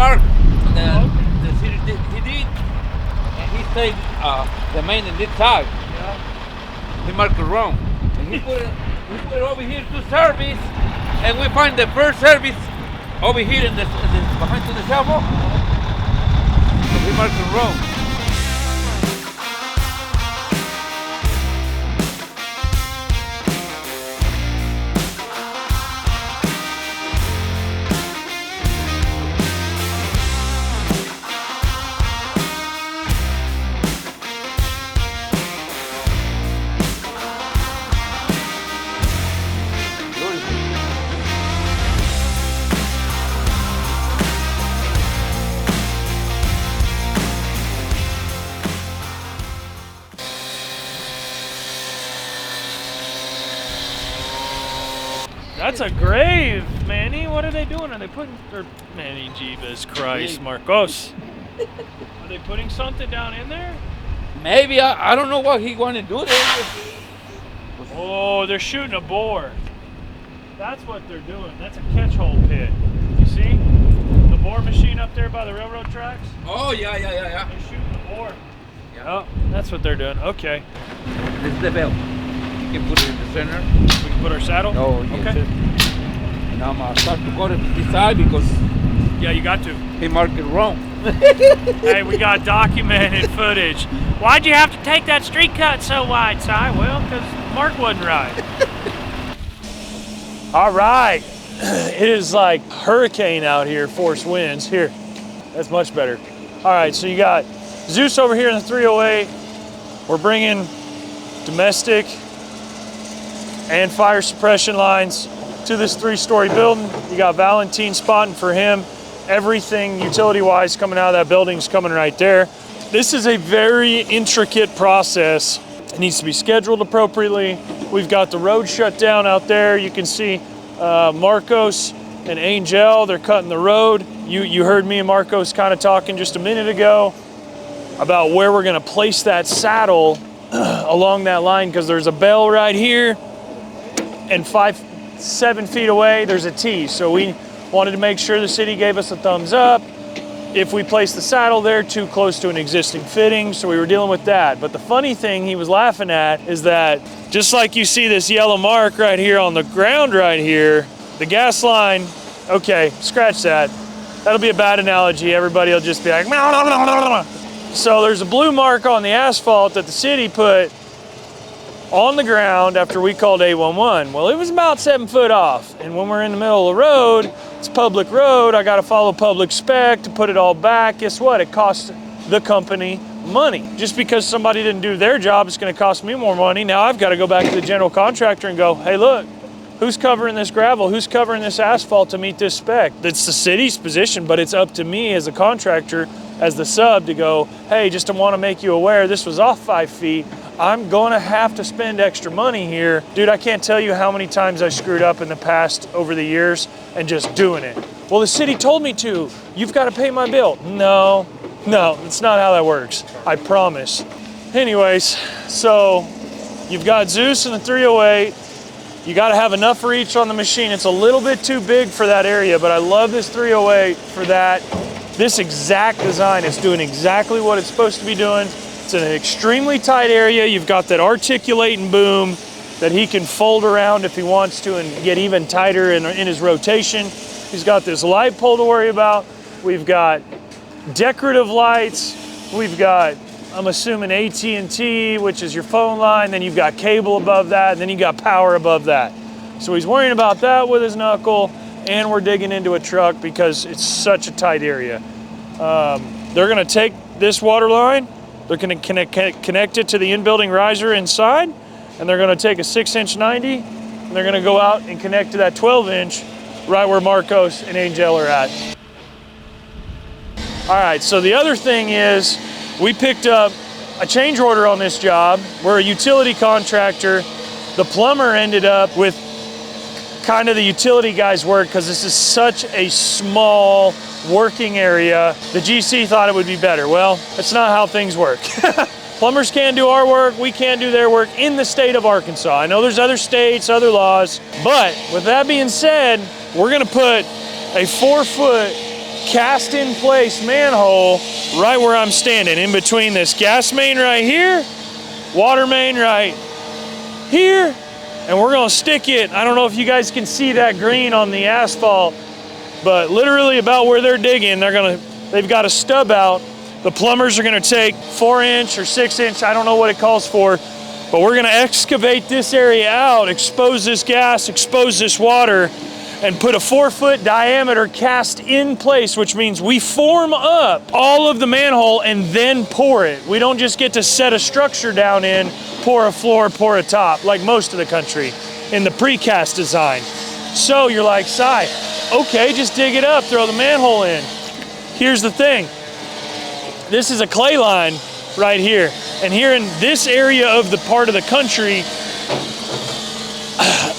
marked the city he did, and he said the main in this side. Yeah. He marked it wrong, and we put it over here to service, and we find the first service over here in the behind to the shovel. So he marked it wrong. That's a grave, Manny. What are they doing? Are they putting, Manny, Jeebus Christ, Marcos. Are they putting something down in there? Maybe, I don't know what he wanted to do there. Oh, they're shooting a bore. That's what they're doing. That's a catch-hole pit. You see? The bore machine up there by the railroad tracks? Oh, yeah. They're shooting a bore. Yeah. Oh, that's what they're doing. Okay. This is the bell. You can put it in the center. We can put our saddle? Oh, yes. Okay. Now I'm going to start to go to this side because yeah, you got to. he marked it wrong. Hey, we got documented footage. Why'd you have to take that street cut so wide, Si? Well, because Mark wasn't right. All right. It is like hurricane out here, force winds. Here, that's much better. All right, so you got Zeus over here in the 308. We're bringing domestic and fire suppression lines to this 3-story building. You got Valentine spotting for him. Everything utility-wise coming out of that building is coming right there. This is a very intricate process. It needs to be scheduled appropriately. We've got the road shut down out there. You can see Marcos and Angel, they're cutting the road. You heard me and Marcos kind of talking just a minute ago about where we're gonna place that saddle along that line, because there's a bell right here, and 7 feet away, there's a T. So we wanted to make sure the city gave us a thumbs up if we placed the saddle there too close to an existing fitting. So we were dealing with that. But the funny thing he was laughing at is that just like you see this yellow mark right here on the ground right here, the gas line, okay, scratch that. That'll be a bad analogy. Everybody will just be like, so there's a blue mark on the asphalt that the city put on the ground after we called 811. Well, it was about 7 foot off. And when we're in the middle of the road, it's public road, I gotta follow public spec to put it all back. Guess what? It costs the company money. Just because somebody didn't do their job, it's gonna cost me more money. Now I've gotta go back to the general contractor and go, hey, look, who's covering this gravel? Who's covering this asphalt to meet this spec? It's the city's position, but it's up to me as a contractor, as the sub, to go, hey, just to wanna make you aware, this was off 5 feet. I'm gonna have to spend extra money here. Dude, I can't tell you how many times I screwed up in the past over the years and just doing it. Well, the city told me to. You've got to pay my bill. No, it's not how that works. I promise. Anyways, so you've got Zeus in the 308. You got to have enough reach on the machine. It's a little bit too big for that area, but I love this 308 for that. This exact design is doing exactly what it's supposed to be doing. It's in an extremely tight area. You've got that articulating boom that he can fold around if he wants to and get even tighter in his rotation. He's got this light pole to worry about. We've got decorative lights. We've got, I'm assuming, AT&T, which is your phone line. Then you've got cable above that, and then you got power above that. So he's worrying about that with his knuckle, and we're digging into a truck because it's such a tight area. They're gonna take this water line, they're gonna connect it to the in-building riser inside, and they're gonna take a 6-inch 90, and they're gonna go out and connect to that 12-inch right where Marcos and Angel are at. All right, so the other thing is we picked up a change order on this job. We're a utility contractor. The plumber ended up with kind of the utility guy's work because this is such a small working area. The GC thought it would be better. Well, that's not how things work. Plumbers can't do our work, we can't do their work in the state of Arkansas. I know there's other states, other laws, but with that being said, we're gonna put a 4-foot cast in place manhole right where I'm standing, in between this gas main right here, water main right here, and we're gonna stick it. I don't know if you guys can see that green on the asphalt, but literally about where they're digging, they've got a stub out. The plumbers are gonna take 4-inch or 6-inch, I don't know what it calls for, but we're gonna excavate this area out, expose this gas, expose this water, and put a 4-foot diameter cast in place, which means we form up all of the manhole and then pour it. We don't just get to set a structure down in, pour a floor, pour a top, like most of the country in the precast design. So you're like, Si, okay, just dig it up, throw the manhole in. Here's the thing. This is a clay line right here. And here in this area of the part of the country,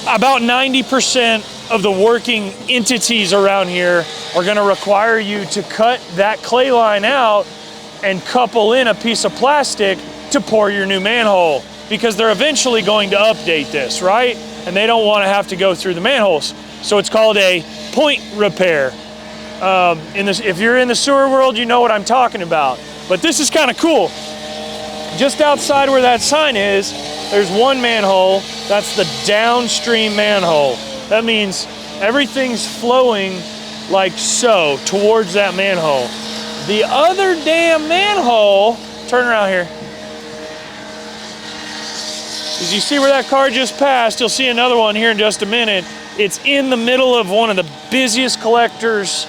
about 90% of the working entities around here are gonna require you to cut that clay line out and couple in a piece of plastic to pour your new manhole, because they're eventually going to update this, right? And they don't wanna have to go through the manholes. So it's called a point repair. If you're in the sewer world, you know what I'm talking about. But this is kind of cool. Just outside where that sign is, there's one manhole. That's the downstream manhole. That means everything's flowing like so towards that manhole. The other damn manhole, turn around here. As you see where that car just passed, you'll see another one here in just a minute. It's in the middle of one of the busiest collectors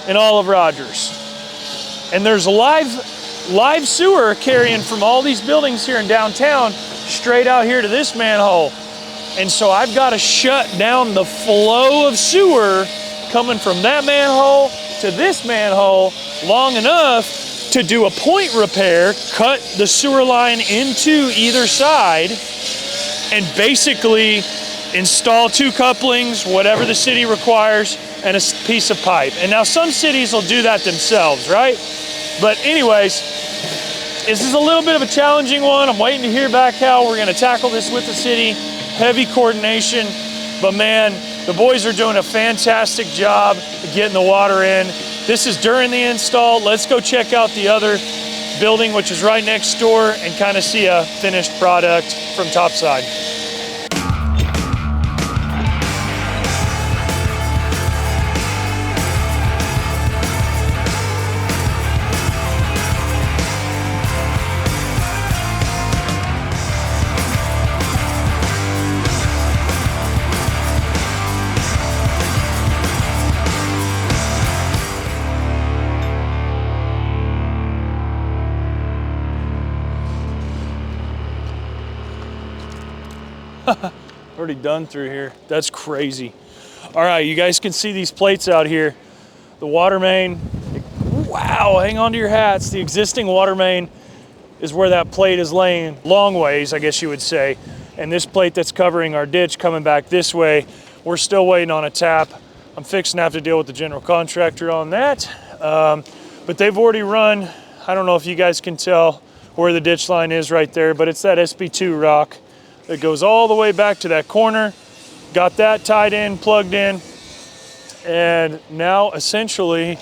in all of Rogers. And there's live sewer carrying from all these buildings here in downtown straight out here to this manhole. And so I've got to shut down the flow of sewer coming from that manhole to this manhole long enough to do a point repair, cut the sewer line into either side, and basically install 2 couplings, whatever the city requires, and a piece of pipe. And now some cities will do that themselves, right? But anyways, this is a little bit of a challenging one. I'm waiting to hear back how we're gonna tackle this with the city. Heavy coordination, but man, the boys are doing a fantastic job of getting the water in. This is during the install. Let's go check out the other building, which is right next door, and kind of see a finished product from topside. Already done through here. That's crazy. All right, you guys can see these plates out here. The water main, wow, hang on to your hats. The existing water main is where that plate is laying long ways, I guess you would say. And this plate that's covering our ditch coming back this way, we're still waiting on a tap. I'm fixing to have to deal with the general contractor on that. But they've already run, I don't know if you guys can tell where the ditch line is right there, but it's that SB2 rock that goes all the way back to that corner. Got that tied in, plugged in, and now essentially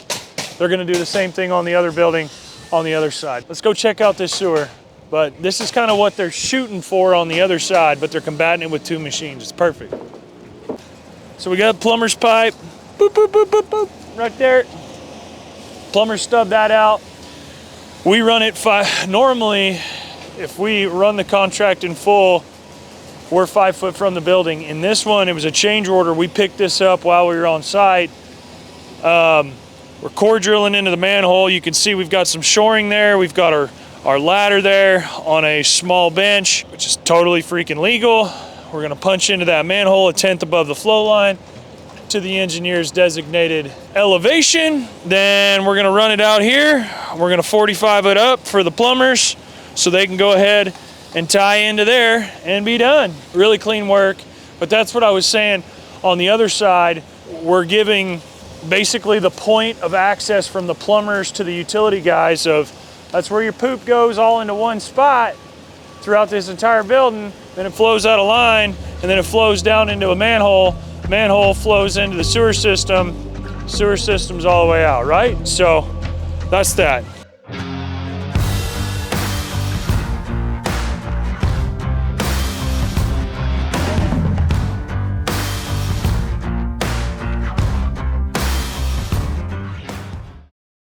they're gonna do the same thing on the other building on the other side. Let's go check out this sewer. But this is kind of what they're shooting for on the other side, but they're combating it with 2 machines. It's perfect. So we got plumber's pipe, boop, boop, boop, boop, boop, right there. Plumber stubbed that out. We run it normally, if we run the contract in full, we're 5 foot from the building. In this one, it was a change order. We picked this up while we were on site. We're core drilling into the manhole. You can see we've got some shoring there. We've got our ladder there on a small bench, which is totally freaking legal. We're gonna punch into that manhole 1/10 above the flow line to the engineer's designated elevation. Then we're gonna run it out here. We're gonna 45 it up for the plumbers so they can go ahead and tie into there and be done. Really clean work. But that's what I was saying. On the other side, we're giving basically the point of access from the plumbers to the utility guys of, that's where your poop goes all into one spot throughout this entire building. Then it flows out of line, and then it flows down into a manhole. Manhole flows into the sewer system, sewer systems all the way out, right? So that's that.